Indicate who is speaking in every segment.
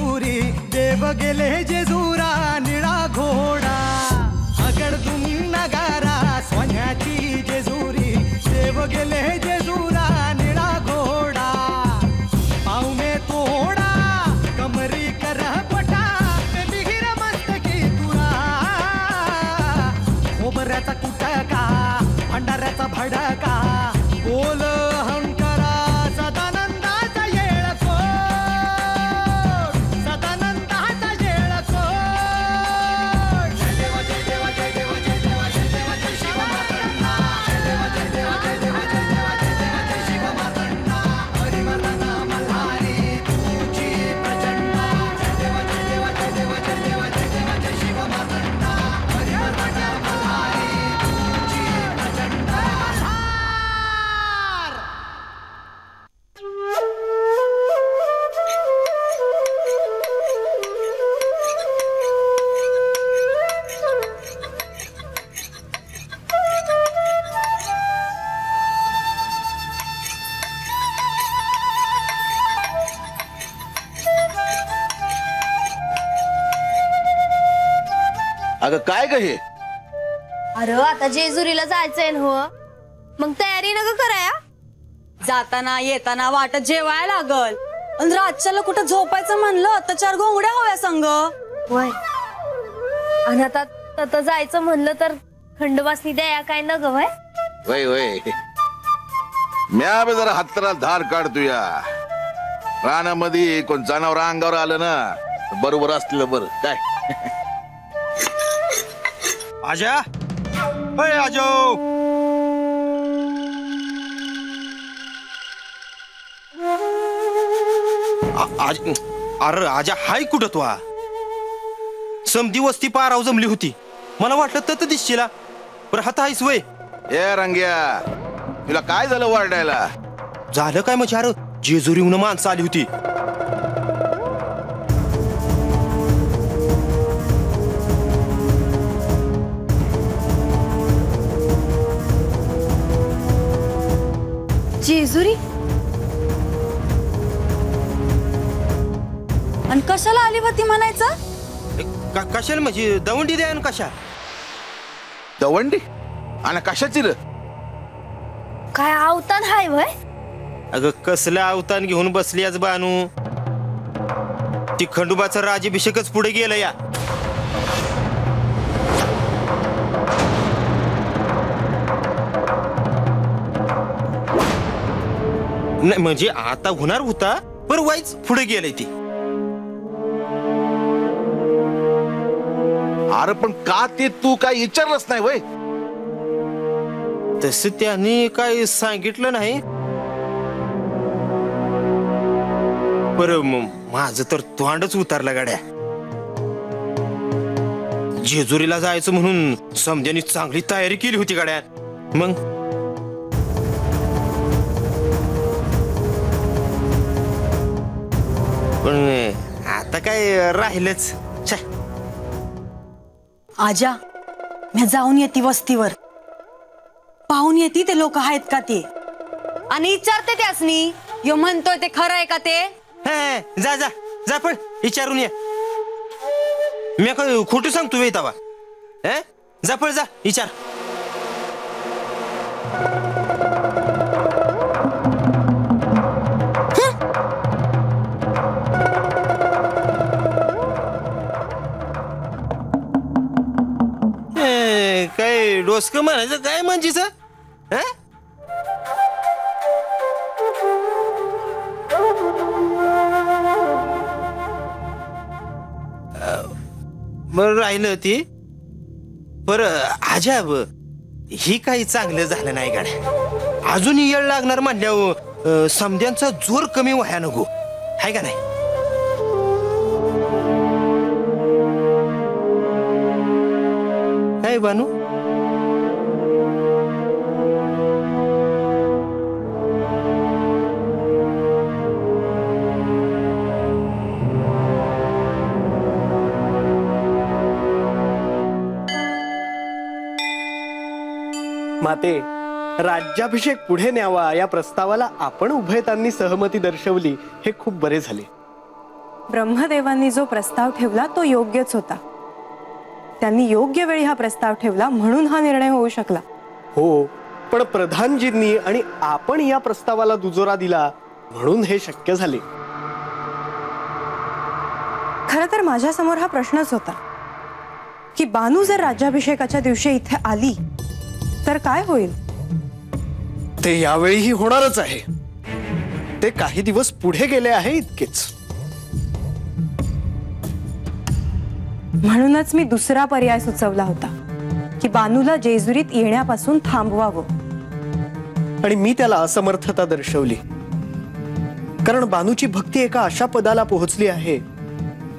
Speaker 1: जेजुरी देव गेले जेजुरा निळा घोडा अगडतून नगारा सोन्याची जेजुरी देव गेले जेजुरा निळा घोडा पाऊ में तोडा कमरी कर पटा बिहिर मस्तकी तुरा खोबऱ्याचा कुटका भंडाऱ्याचा भडका बोल अहंकारा सदानंदाचा येळको सदानंदाचा येळको जय देव जय देव जय देव जय देव जय देव जय शिव मातंडा जय देव जय देव जय देव जय देव जय देव जय शिव मातंडा हरिमर्दन मल्हारी तुझी प्रचंड जय देव जय देव जय देव जय देव जय देव जय शिव मातंडा हरिमर्दन मल्हारी तुझी प्रचंड
Speaker 2: अगं काय ग हे?
Speaker 3: अरे आता जेजुरीला जायचंय ना हो, मग तयारी नका कराया.
Speaker 4: जाताना येताना वाटत जेवायला लागल आणि रातच्याला कुठं झोपायचं म्हणलं तर 4 घोंगड्या हव्या संग.
Speaker 3: वय आणि आता जायचं म्हणलं तर खंडवासनी द्या काय न ग वय.
Speaker 2: वय वय म्या बी जरा हाताला धार काढतोया. रानामध्ये कोण जनावर अंगावर आलं ना बरोबर असलेलं बरं काय.
Speaker 5: आजा अय आजो अरे आजा हाय कुठं तू? समधी वस्ती पाराव जमली होती, मला वाटलं तर दिसशीला पर हात हायस वय.
Speaker 2: ए रंग्या तुला काय झालं वरडायला?
Speaker 5: झालं काय म्हणजे? अरे जेजुरीहून माणसं आली होती.
Speaker 3: जेजुरी
Speaker 4: आणि कशाला आली होती म्हणायचं?
Speaker 5: कशाला म्हणजे दवंडी द्या कशा?
Speaker 2: दवंडी आणि कशाची र?
Speaker 3: काय अवतान हाय वय?
Speaker 5: अगं कसलं अवतान घेऊन बसली आज बानू. ती खंडोबाचा राज्याभिषेकच पुढे गेलं या. नाही म्हणजे आता होणार होता पर वाईच पुढे गेलंय ती.
Speaker 2: अरे पण का ते तू काय विचारलंच नाही वय?
Speaker 5: तस त्यांनी काय सांगितलं नाही पर माझं तर तोंडच उतरला गाड्या. जेजुरीला जायचं म्हणून समध्यानी चांगली तयारी केली होती गाड्या. मग पण आता काय राहिलंच.
Speaker 4: आजा मी जाऊन येते वस्तीवर, पाहून येते ते लोक आहेत का ते आणि विचारते त्यासनी यो म्हणतोय ते खरं आहे का ते.
Speaker 5: जा जा जा पण विचारून ये. मी काय खोटं सांगतो वेळ तवा? जा पण जा विचार. काय डोसक म्हणायचं काय म्हणजीच? बरं राहिलं ती पर अजाब ही काही चांगलं झालं नाही गाड्या. अजून येळ लागणार म्हणल्यावर समध्यांचा जोर कमी व्हाया नको हाय का नाही? काय बानू?
Speaker 6: माते, राज्याभिषेक पुढे न्यावा या प्रस्तावाला आपण उभयतांनी सहमती दर्शवली हे खूप बरे झाले.
Speaker 4: ब्रह्मदेवांनी जो प्रस्ताव ठेवला तो योग्यच होता. त्यांनी योग्य वेळी हा प्रस्ताव ठेवला म्हणून हा निर्णय होऊ शकला.
Speaker 6: हो, पण प्रधानजींनी आणि आपण या प्रस्तावाला दुजोरा दिला म्हणून हे शक्य झाले.
Speaker 4: खरं तर माझ्या समोर हा प्रश्नच होता की बानू जर राज्याभिषेकाच्या दिवशी इथे आली तर काय होईल.
Speaker 6: ते यावेळीही होणारच आहे. ते काही दिवस पुढे गेले आहे इतकेच.
Speaker 4: म्हणूनच मी दुसरा पर्याय सुचवला होता की बानूला जेजुरीत येण्यापासून थांबवावं.
Speaker 6: आणि मी त्याला असमर्थता दर्शवली, कारण बानूची भक्ती एका अशा पदाला पोहोचली आहे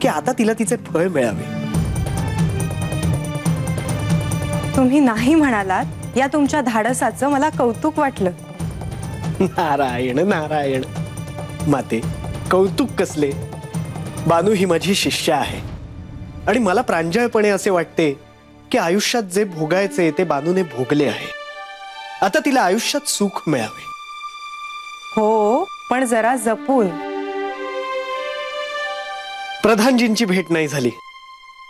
Speaker 6: की आता तिला तिचे फळ मिळावे.
Speaker 4: तुम्ही नाही म्हणालात या तुमच्या धाडसाचं मला कौतुक वाटलं.
Speaker 6: नारायण नारायण. माते, कौतुक कसले. बानू ही माझी शिष्या आहे आणि मला प्रांजळपणे असे वाटते की आयुष्यात जे भोगायचे ते बानूने भोगले आहे. आता तिला आयुष्यात सुख मिळावे.
Speaker 4: हो, पण जरा जपून.
Speaker 6: प्रधानजींची भेट नाही झाली,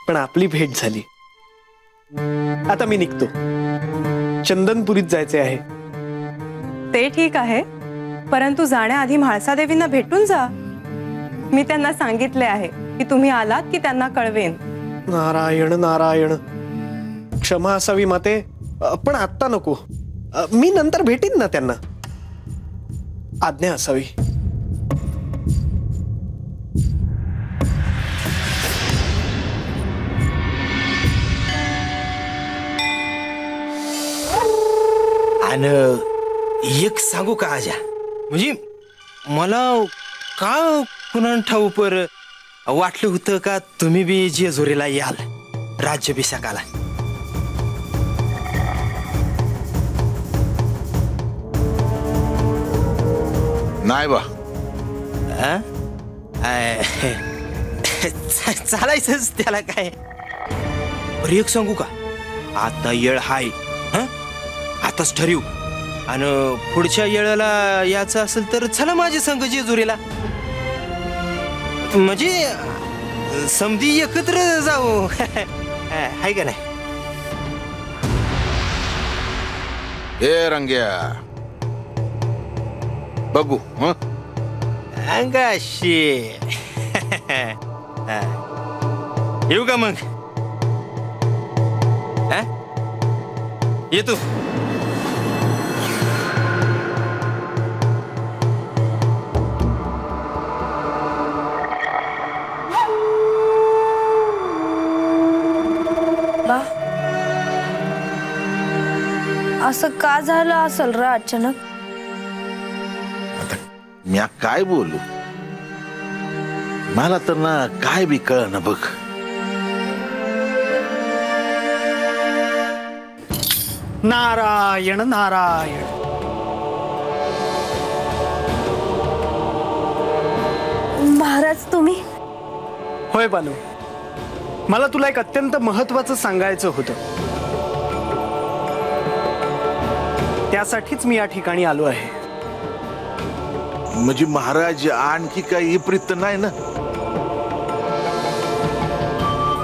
Speaker 6: पण आपली भेट झाली. आता मी निघतो. चंदनपुरीत जायचे आहे.
Speaker 4: ते ठीक आहे, परंतु जाण्याआधी म्हाळसादेवींना भेटून जा. मी त्यांना सांगितले आहे की तुम्ही आलात की त्यांना कळवेन.
Speaker 6: नारायण नारायण. क्षमा असावी माते, पण आत्ता नको. मी नंतर भेटीन ना त्यांना. आज्ञा असावी.
Speaker 5: आणि एक सांगू का आजा, म्हणजे मला का कुणा ठाऊ पर वाटलं होतं का तुम्ही बी जेजुरीला याल राज्याभिषेकाला.
Speaker 2: नाही बा.
Speaker 5: चालायचंच त्याला काय. बरं एक सांगू का, आता येळ हाय. आताच ठरवू आणि पुढच्या येळेला याचं असेल तर चला माझे संघ जेजुरीला. म्हणजे समधी एकत्र जाऊ. हाय का नाही.
Speaker 2: हे रंग्या, बघू.
Speaker 5: अंगाशी येऊ का मग. येतो.
Speaker 3: असं का झालं असल र अचानक.
Speaker 2: आता मी काय बोलू, मला तर ना काय बी कळ ना बघ.
Speaker 6: नारायण नारायण.
Speaker 3: महाराज तुम्ही.
Speaker 6: होय बानू, मला तुला एक अत्यंत महत्वाचं सांगायचं होतं. त्यासाठीच मी या ठिकाणी आलो आहे.
Speaker 2: म्हणजे महाराज आणखी काही विपरीत नाही ना.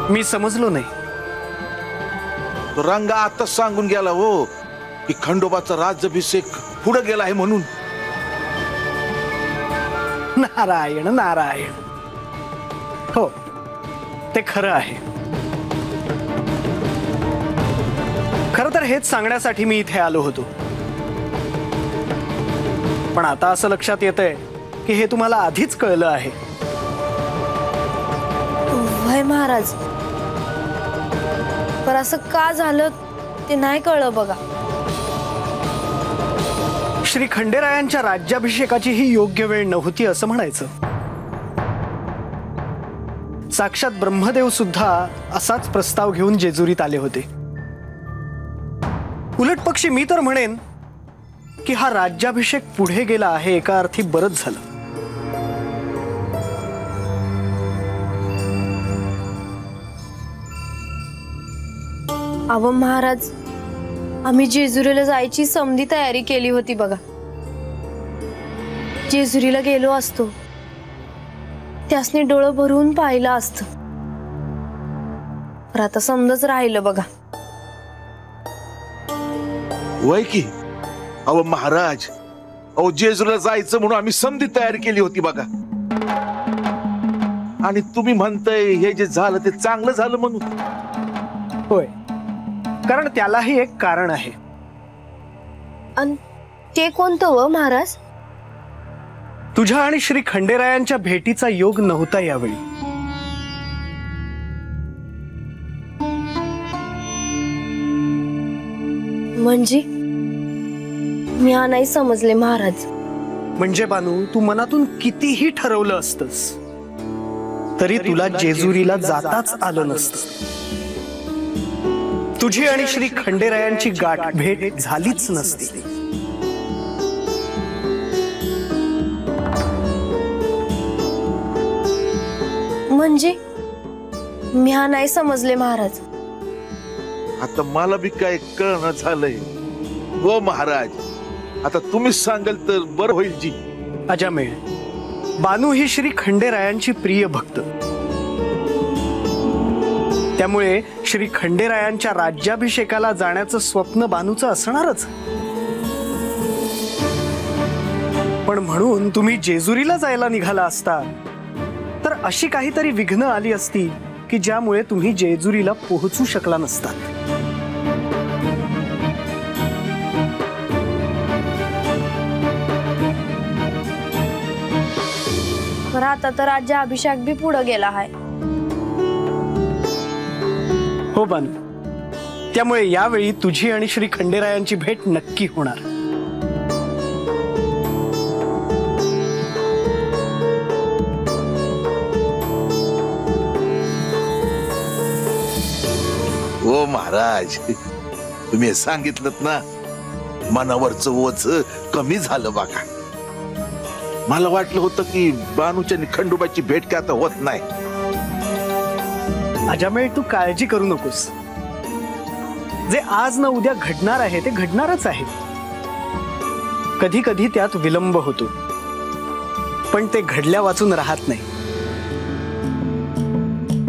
Speaker 6: मी समजलो नाही.
Speaker 2: तो रंगा आताच सांगून गेला हो की खंडोबाचा राज्याभिषेक पुढे गेला आहे म्हणून.
Speaker 6: नारायण नारायण. हो, ते खरं आहे. खरं तर हेच सांगण्यासाठी मी इथे आलो होतो. पण आता असं लक्षात येतंय की हे तुम्हाला आधीच कळलं आहे.
Speaker 3: वय महाराज, पर असं का झालं ते नाही कळलं बघा.
Speaker 6: श्री खंडेरायांच्या राज्याभिषेकाची ही योग्य वेळ नव्हती असं म्हणायचं. साक्षात ब्रह्मदेव सुद्धा असाच प्रस्ताव घेऊन जेजुरीत आले होते. उलट पक्षी मी तर म्हणेन की हा राज्याभिषेक पुढे गेला आहे एका अर्थी बरंच झालं.
Speaker 3: अव महाराज, आम्ही जेजुरीला जायची समधी तयारी केली होती बघा. जेजुरीला गेलो असतो त्यासनी डोळं भरून पाहिलं असतं. पण आता समजच राहिलं बघा.
Speaker 2: वय की अहो महाराज, अहो जेजुरीला जायचं म्हणून आम्ही समधी तयारी केली होती बघा. आणि तुम्ही म्हणताय हे जे झालं ते चांगलं झालं म्हणून.
Speaker 6: होय, कारण त्यालाही एक कारण आहे.
Speaker 3: आणि ते कोणतं व महाराज?
Speaker 6: तुझ्या आणि श्री खंडेरायांच्या भेटीचा योग नव्हता यावेळी.
Speaker 3: म्हणजे मी हा नाही समजले महाराज.
Speaker 6: म्हणजे बानू, तू मनातून कितीही ठरवलं असतंस तरी तुला जेजुरीला जाताच आलं नसतं. तुझी आणि श्री खंडेरायांची गाठ भेट झालीच नसती.
Speaker 3: म्हणजे मी हा नाही समजले महाराज.
Speaker 2: आता मला बी काय कळणं झालंय. हो महाराज, आता तुम्हीच सांगाल तर बरं होईल जी.
Speaker 6: अजामेळ, बानू ही श्री खंडेरायांची प्रिय भक्त. त्यामुळे श्री खंडेरायांच्या राज्याभिषेकाला जाण्याचं स्वप्न बानूचं असणारच. पण म्हणून तुम्ही जेजुरीला जायला निघाला असता तर अशी काहीतरी विघ्न आली असती की ज्यामुळे तुम्ही जेजुरीला पोहोचू शकला नसतात.
Speaker 3: खरं आता तर राज्याभिषेक बी पुढे गेला आहे.
Speaker 6: हो बानू, त्यामुळे यावेळी तुझी आणि श्री खंडेरायांची भेट नक्की होणार.
Speaker 2: हो महाराज, तुम्ही सांगितलं ना, मनावरचं ओझ कमी झालं बघा. मला वाटलं होतं की बानूच्या आणि खंडोबाची भेट काय आता होत नाही.
Speaker 6: अजामेळ, तू काळजी करू नकोस. जे आज ना उद्या घडणार आहे ते घडणारच आहे. कधी कधी त्यात विलंब होतो, पण ते घडल्या वाचून राहत नाही.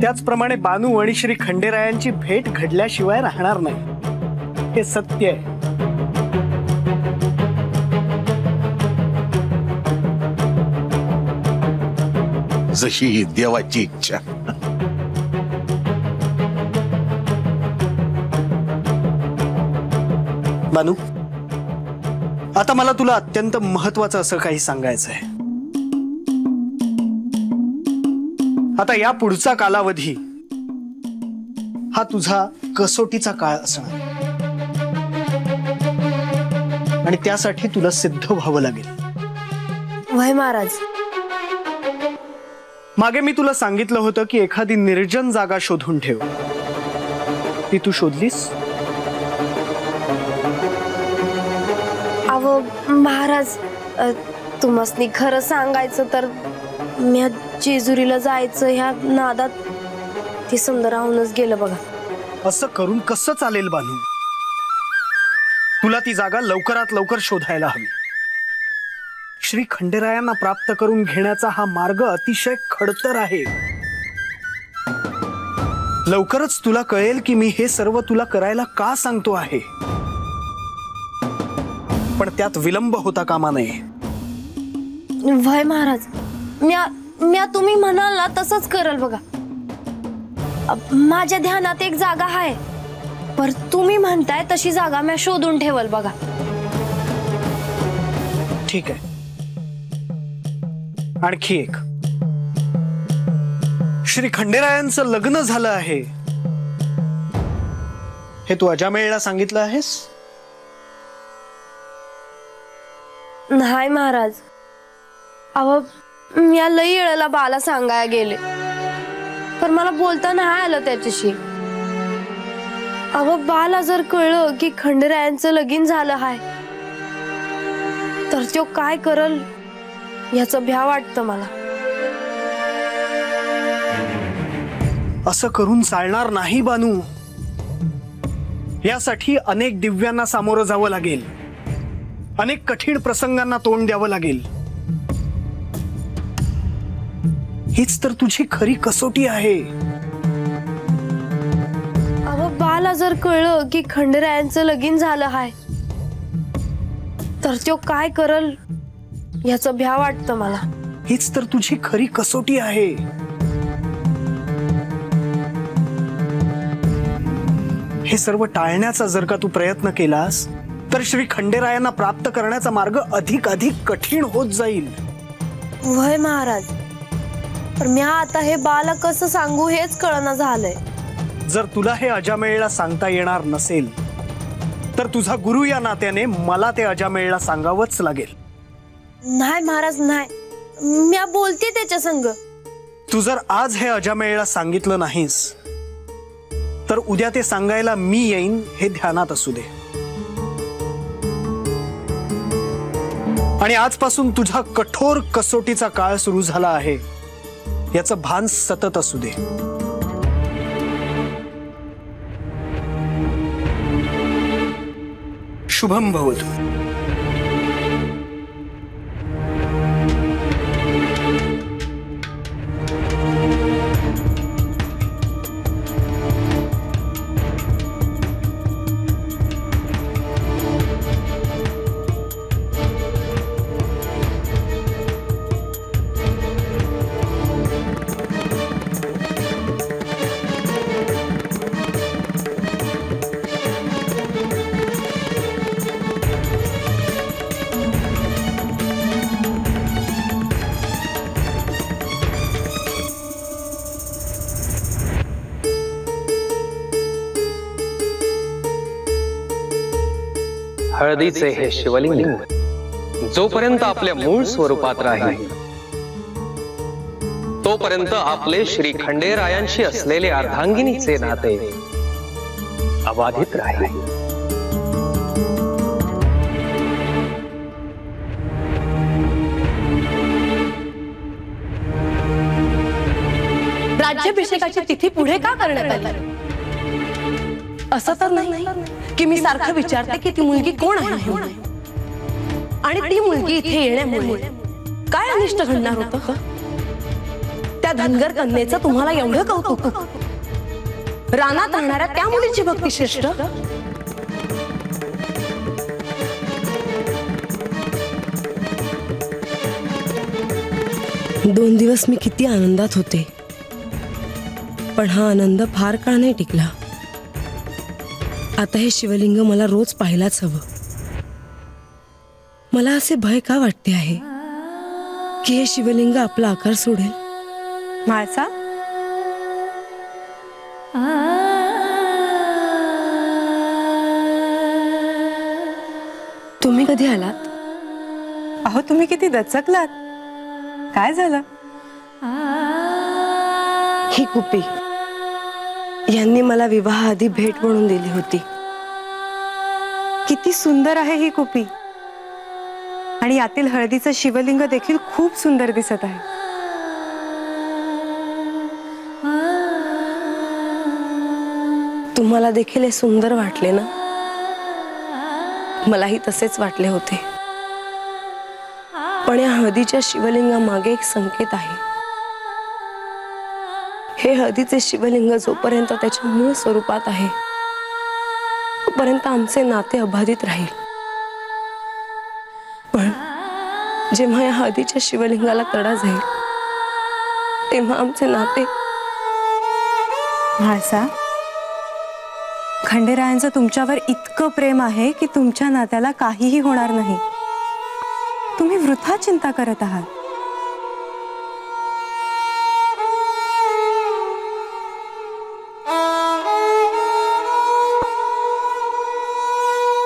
Speaker 6: त्याचप्रमाणे बानू आणि श्री खंडेरायांची भेट घडल्याशिवाय राहणार नाही. हे सत्य आहे.
Speaker 2: जशी ही देवाची इच्छा.
Speaker 6: बानू, आता मला तुला अत्यंत महत्वाचं असं काही सांगायचं आहे. आता या पुढचा कालावधी हा तुझा कसोटीचा काळ असणार आणि त्यासाठी तुला सिद्ध व्हावं लागेल.
Speaker 3: वय महाराज,
Speaker 6: मागे मी तुला सांगितलं होतं की एखादी निर्जन जागा शोधून ठेव. ती तू शोधलीस?
Speaker 3: अहो महाराज, तुम्हासनी खरं सांगायचं तर मी जेजुरीला जायचं ह्या नादात ते सुंदर राहूनच गेलं बघा.
Speaker 6: असं करून कसं चालेल बानू? तुला ती जागा लवकरात लवकर शोधायला हवी. श्री खंडेरायांना प्राप्त करून घेण्याचा हा मार्ग अतिशय खडतर आहे. लवकरच तुला कळेल की मी हे सर्व तुला करायला का सांगतो आहे. पण त्यात विलंब होता कामा नये.
Speaker 3: वय महाराज, म्या तुम्ही म्हणाल ना तसंच करल बघा. माझ्या ध्यानात एक जागा आहे, पर तुम्ही म्हणताय तशी जागा म्या शोधून ठेवल बघा.
Speaker 6: ठीक आहे. आणखी एक, श्री खंडेरायांचं लग्न झालं आहे हे तू अजामेळला सांगितलं आहेस?
Speaker 3: नाही महाराज. अहो म्या लई वेळेला बाला सांगायला गेले, पण मला बोलता नाही आलं त्याच्याशी. अहो बाला जर कळलं की खंडेरायांचं लगीन झालं आहे तर तो काय करल याचं भ्या वाटतं मला.
Speaker 6: असं करून चालणार नाही बानू. यासाठी अनेक दिव्यांना सामोरं जावं लागेल. अनेक कठीण प्रसंगांना तोंड द्यावं लागेल. हीच तर तुझी खरी कसोटी आहे.
Speaker 3: अहो बाला जर कळलं की खंडेरायांचं लगीन झालं हाय तर तो काय करल याचं भ्या वाटतं मला.
Speaker 6: हीच तर तुझी खरी कसोटी आहे. हे सर्व टाळण्याचा जर का तू प्रयत्न केलास तर श्री खंडेरायांना प्राप्त करण्याचा मार्ग अधिक कठीण होत जाईल.
Speaker 3: वय महाराज, पण मी आता हे बाला कसं सांगू हेच कळना झालंय.
Speaker 6: जर तुला हे अजामेळला सांगता येणार नसेल तर तुझा गुरु या नात्याने मला ते अजामेळला सांगावंच लागेल.
Speaker 3: नाही महाराज नाही, मी बोलते त्याच्या संग.
Speaker 6: तू जर आज हे अजामेळला सांगितलं नाहीस तर उद्या ते सांगायला मी येईन हे ध्यानात असू दे. आणि आजपासून तुझा कठोर कसोटीचा काळ सुरू झाला आहे याचं भान सतत असू दे. शुभम भवतु.
Speaker 7: हळदीचे हे शिवलिंग जोपर्यंत आपल्या मूळ स्वरूपात राहील तोपर्यंत आपले श्री खंडेरायांशी असलेले अर्धांगिनीचे नाते अबाधित राहील.
Speaker 8: राज्याभिषेकाची तिथी पुढे का करण्यात आली? असं तर नाही की मी सारखं विचारते की ती मुलगी कोण आहे आणि ती मुलगी इथे येण्यामुळे काय अनिष्ट घडणार होतं. त्या धनगर कन्येचं तुम्हाला एवढं कौतुक, रानात राहणाऱ्या त्या मुलीची भक्ती श्रेष्ठ. दोन दिवस मी किती आनंदात होते, पण हा आनंद फार काळ नाही टिकला. आता हे शिवलिंग मला रोज पाहायलाच हवं. मला असे भय का वाटते आहे की हे शिवलिंग आपला आकार सोडेल.
Speaker 4: म्हाळसा,
Speaker 8: तुम्ही कधी आलात?
Speaker 4: अहो तुम्ही किती दचकलात. काय झालं?
Speaker 8: ही कुपी यांनी मला विवाहाआधी भेट म्हणून दिली होती.
Speaker 4: किती सुंदर आहे ही कुपी, आणि यातील हळदीचं शिवलिंग देखील खूप सुंदर दिसत आहे.
Speaker 8: तुम्हाला देखील हे सुंदर वाटले ना? मलाही तसेच वाटले होते, पण या हळदीच्या शिवलिंगामागे एक संकेत आहे. हे हळदीचे शिवलिंग जोपर्यंत त्याच्या मूळ स्वरूपात आहे तोपर्यंत आमचे नाते अबाधित राहील. पण जेव्हा या हळदीच्या शिवलिंगाला तडा जाईल तेव्हा आमचे नाते.
Speaker 4: म्हाळसा, खंडेरायांचं तुमच्यावर इतकं प्रेम आहे की तुमच्या नात्याला काहीही होणार नाही. तुम्ही वृथा चिंता करत आहात.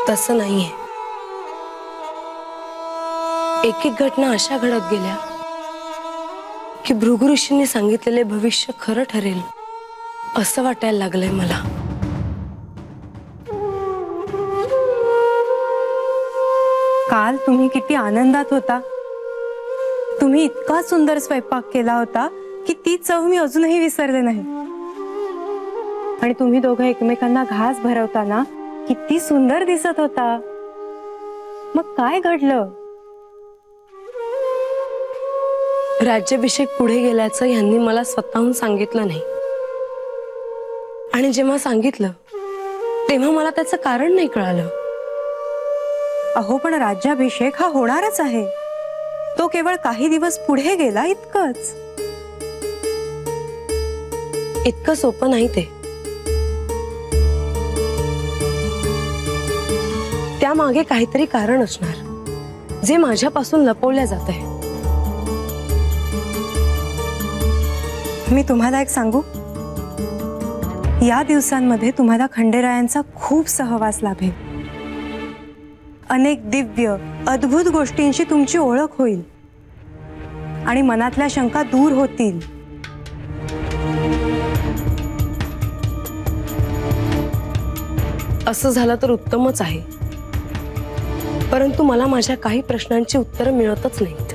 Speaker 8: तसं नाहीये. एक एक घटना अशा घडत गेल्या की भृगु ऋषींनी सांगितलेले भविष्य खरं ठरेल असं वाटायला लागलंय मला.
Speaker 4: काल तुम्ही किती आनंदात होता. तुम्ही इतका सुंदर स्वयंपाक केला होता की ती चव मी अजूनही विसरले नाही. आणि तुम्ही दोघं एकमेकांना घास भरवताना किती सुंदर दिसत होता. मग काय घडलं?
Speaker 8: राज्याभिषेक पुढे गेल्याचं यांनी मला स्वतःहून सांगितलं नाही. आणि जेव्हा सांगितलं तेव्हा मला त्याचं कारण नाही कळालं.
Speaker 4: अहो पण राज्याभिषेक हा होणारच आहे. तो केवळ काही दिवस पुढे गेला इतकंच.
Speaker 8: इतकं सोपं नाही ते. त्यामागे काहीतरी कारण असणार जे माझ्यापासून लपवल्या जात आहे.
Speaker 4: मी तुम्हाला एक सांगू, या दिवसांमध्ये तुम्हाला खंडेरायांचा खूप सहवास लाभेल. अनेक दिव्य अद्भुत गोष्टींशी तुमची ओळख होईल आणि मनातल्या शंका दूर होतील.
Speaker 8: असं झालं तर उत्तमच आहे, परंतु मला माझ्या काही प्रश्नांची उत्तरं मिळतच नाहीत.